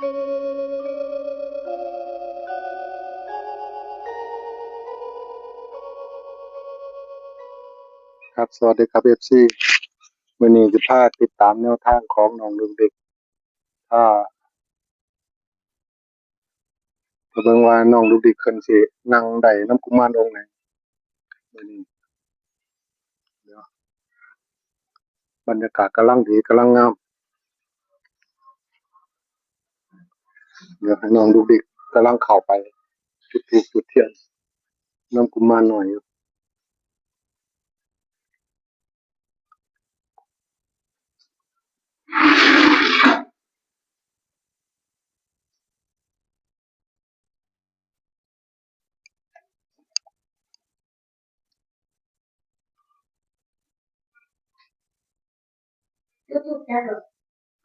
ครับสวัสดีครับ FC มื้อนี้สิพาติดตามแนวทางของน้องเด็กถ้าเบิ่งว่าน้องลูกดิกเพิ่นสินั่งได้นำกุมารองค์ไหนมื้อนี้เดี๋ยวบรรยากาศกำลังดีกำลังงามเดี๋ยวให้น้องลูกดิกกำลังเข้าไปจุดธูปจุดเทียนนำกุมารน้อยอยู่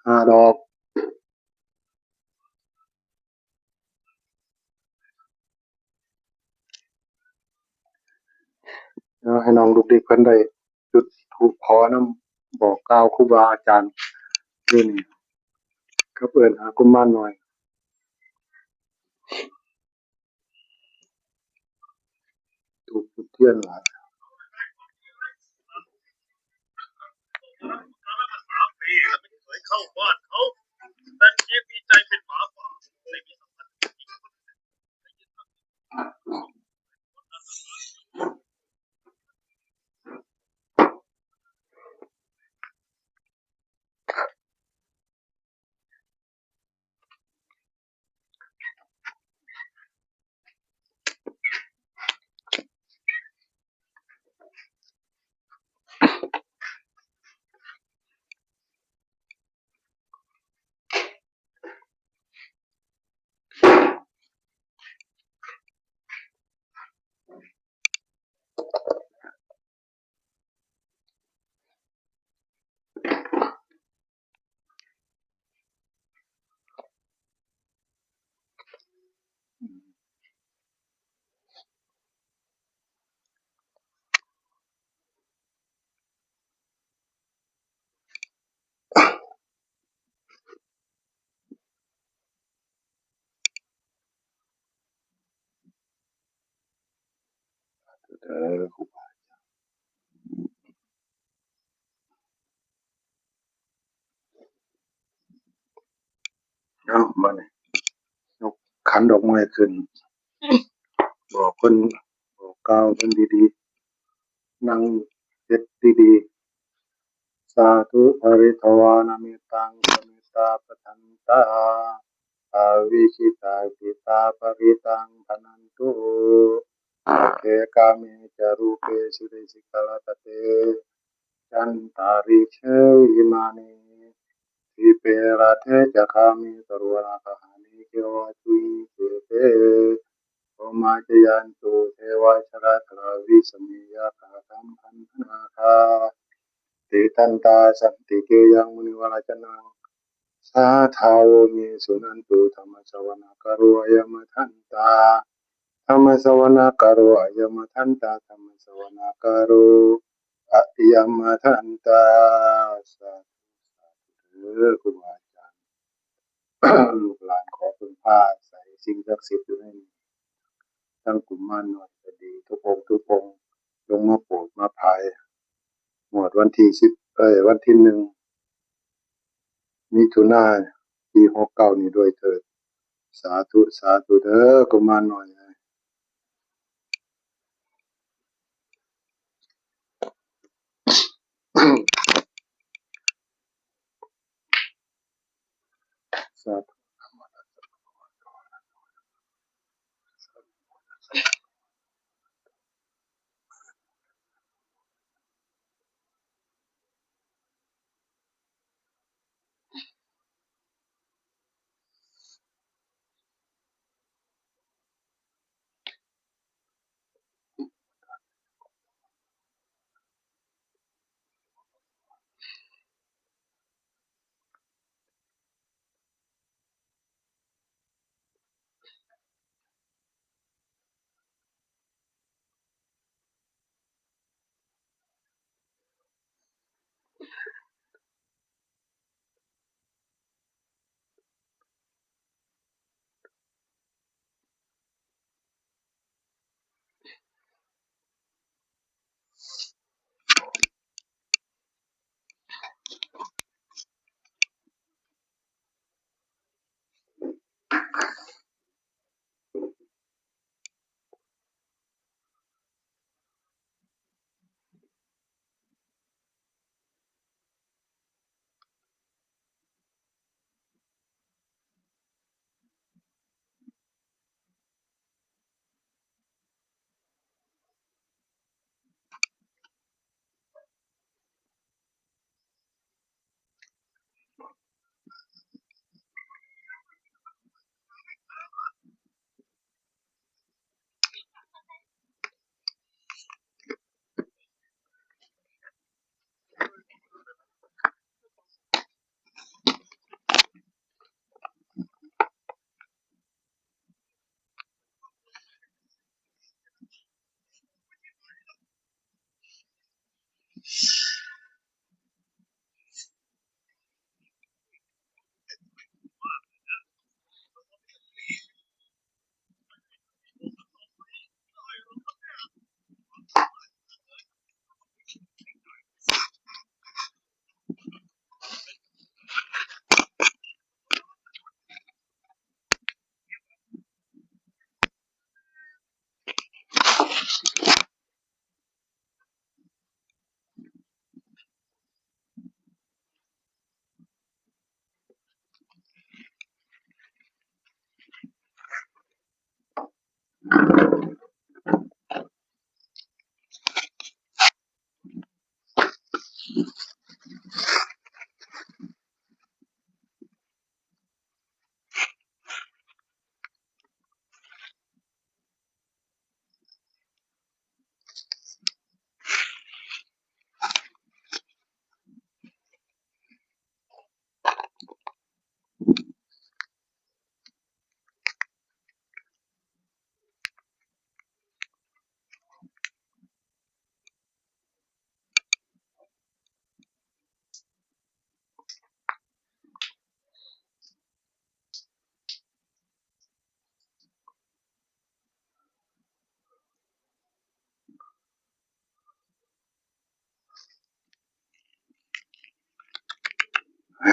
5 ดอกเดี๋ยวให้น้องลูกดิกเพิ่นได้จุดธูปขอนำบอกกล่าวครูบาอาจารย์อยู่นี่ก็เอิ้นหากุมารน้อยธูปจุดเทียนหลายเข้าบ้านเขาแต่เพียงมีใจเป็นหมาป่าไม่มีสัมพันธ์กับอีกคนครูบาเอามานี่ยกขันดอกไม้ขึ้นบอกเพิ่นบอกกล่าวเพิ่นดีๆนั่งเฮ็ดดีๆสาธุอริทวานามิตังสมิตาปทันตาอาวิชิตาปิตาปริตังพนันตุเกกามิจารูเปสุริสิกลตเตจันตาริเชวิมานิทิเปราเทจคามิตรวนาคหานิเกวะตุยเตโอมาจยันตุเทวะชราตราวิสมิยาคาตัมพันธนาคาติตันตาสันติเกยังมุนิวราจนังสาทาวมิสุนันตุธรรมสวนาคารุยมทันตาธรรมสวนาคารุยมทันตาธรรมสวนาคารุยมทันตาสาธุครูบาอาจารย์ลูกหลานขอพึ่งพาอาศัยสิ่งศักดิ์สิทธิ์อยู่ในนี้ทั้งกุมารน้อยก็ดีทุกองค์ทุกองค์ลงมาโปรดมาภายงวดวันที่วันที่1มิถุนายนปี69นี้ด้วยเถิดสาธุสาธุเด้อกุมารน้อยสาธุ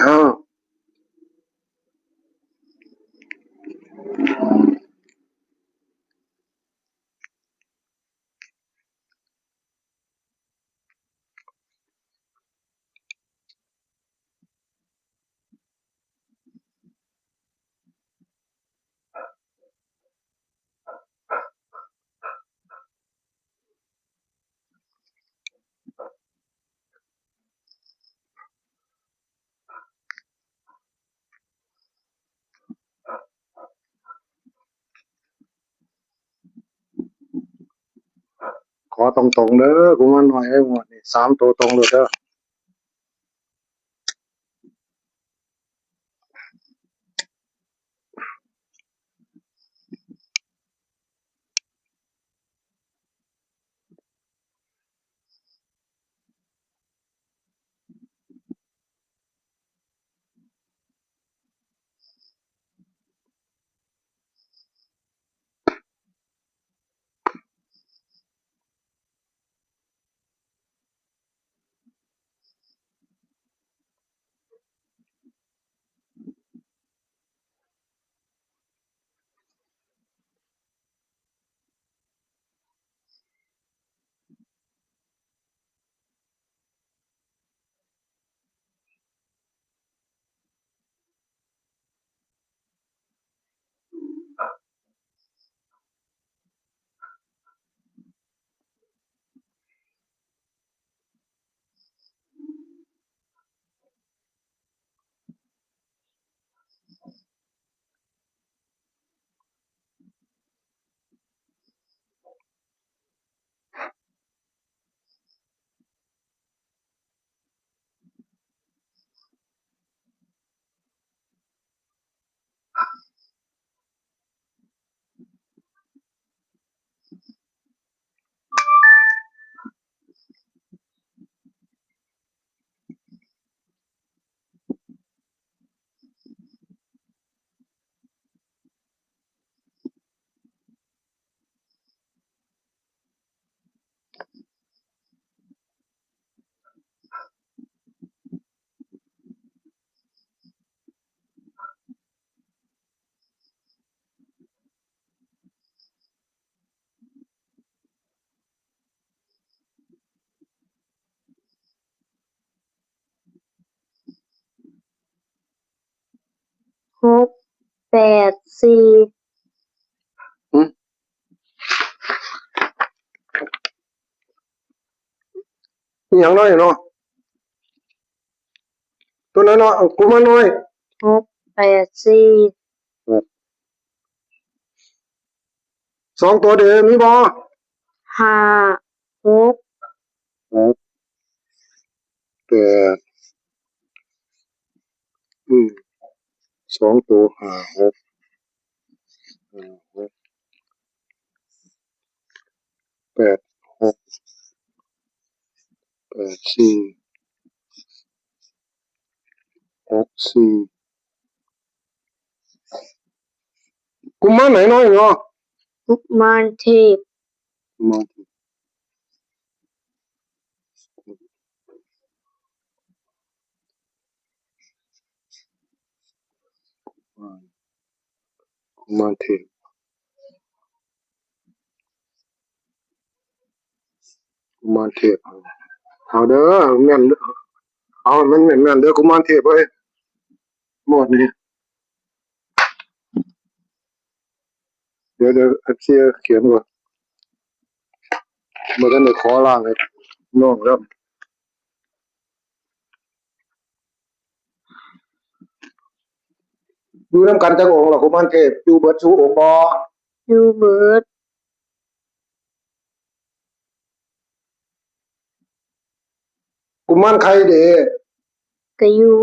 เฮาขอตรงๆเด้อกุมารน้อยไอ้หมดนี่3ตัวตรงเลยเด้อ6 8 4อีหยังน้อยเนาะตัวนั้นเนาะกุมารน้อย6 8 4 2ตัวเด้อมีบ่5 6 8 2ตัว5 6 8 6 8 4 6 4กุมารไหนน้อยเนาะ กุมารเทพ มากุมารเทพกุมารเทพเอาเด้อแม่นเอามันแม่นๆเด้อกุมารเทพเอ้ยหมดนี่เดี๋ยวFC เขียนก่อนบ่ทันได้ขอล้างให้น้องแล้วอยู่นำกันจักองค์ล่ะกุมารเทพอยู่เบิดซุองค์บ่ อยู่เบิด กุมารไข่เด้ ก็อยู่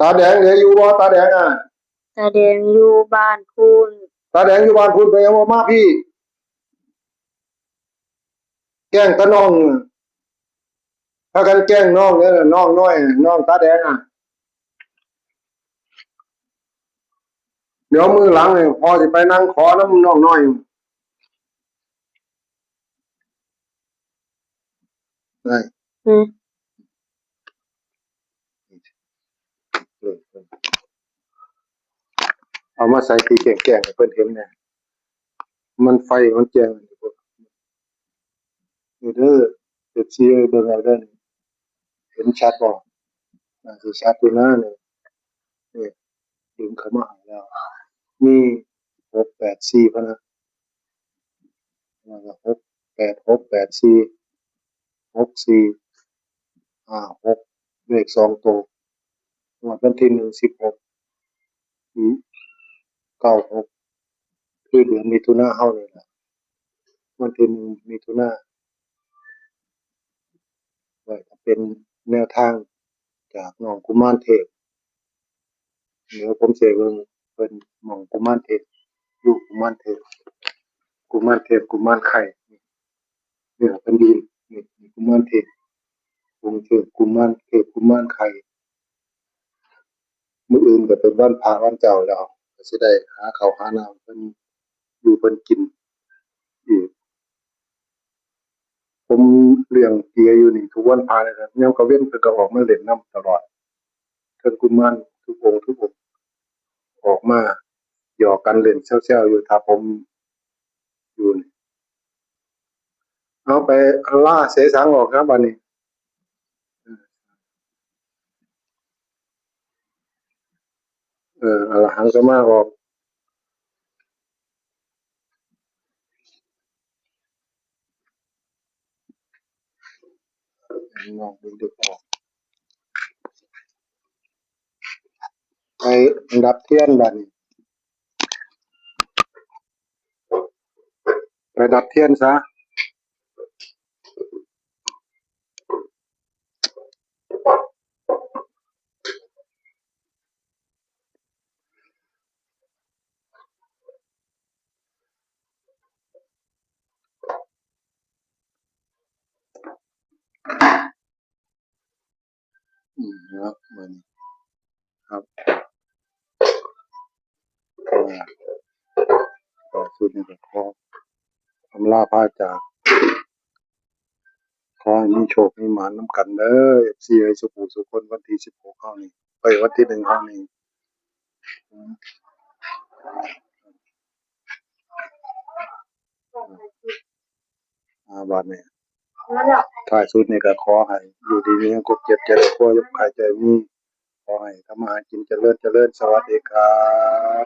ตาแดงเด้อยู่บ่ตาแดงอ่ะ ตาแดงอยู่บ้านพูน ตาแดงอยู่บ้านพุ่นไปยังบ่มาพี่แกล้งตาน้องพากันแกล้งน้องเด้อน้องน้อยน้องตาแดงอ่ะเดี๋ยวมื้อหลังนี่พ่อสิไปนั่งขอนำน้องน้อยได้ เอามาใส่ที่แก่งๆให้เพิ่นเห็นเนี่ยมันไฟมันแจ้งนี่เด้อFC เบิ่งเอาเด้อนี่เห็นชัดบ่น่าสิชัดอยู่นะนี่ดึงเข้ามาให้แล้วมี684พะนะแล้วก็68684 64 56เลข2ตัวงวดวันที่1 16ปี96คือเดือนมิถุนาเฮานี่ล่ะวันที่1มิถุนาไว้ก็เป็นแนวทางจากน้องกุมารเทพเดี๋ยวผมสิให้เบิ่งเพิ่นหม้องกุมารเทพรูปกุมารเทพกุมารเทพกุมารไข่นี่ล่ะเพิ่นยืนนี่กุมารเทพองค์เทพกุมารเทพกุมารไข่มื้ออื่นก็เป็นวันพระวันเจ้าแล้วก็สิได้หาข้าวหาน้ำเพิ่นอยู่เพิ่นกินอีกผมเลี้ยงเกียอยู่นี่ทุกวันพระเลยครับยามกลางเว้นเพิ่นก็ออกมาเล่นน้ำตลอดเทิงกุมารทุกองค์ออกมาหยอกกันเล่นแซวๆอยู่ถ้าผมอยู่นี่เอาไปล่าเสสางออกครับบัดนี้อรหังสัมมาออกน้องดึกๆออกไปดับเทียนบัดนี้ไปดับเทียนซะนะครับบัดนี้ครับก็สุดนี้ก็ขออำลาพระจากขอให้มีโชคมีหมานนำกันเด้อ FC เอ้ยสุขุสุขคนวันที่16เฮานี่วันที่1เฮานี่บัดนี้ท้ายสุดนี่ก็ขอให้อยู่ดีมีแรงกบเจ็บจะได้ป่วยอย่าไข้ใจมีขอให้ทำมาหากินเจริญสวัสดีครับ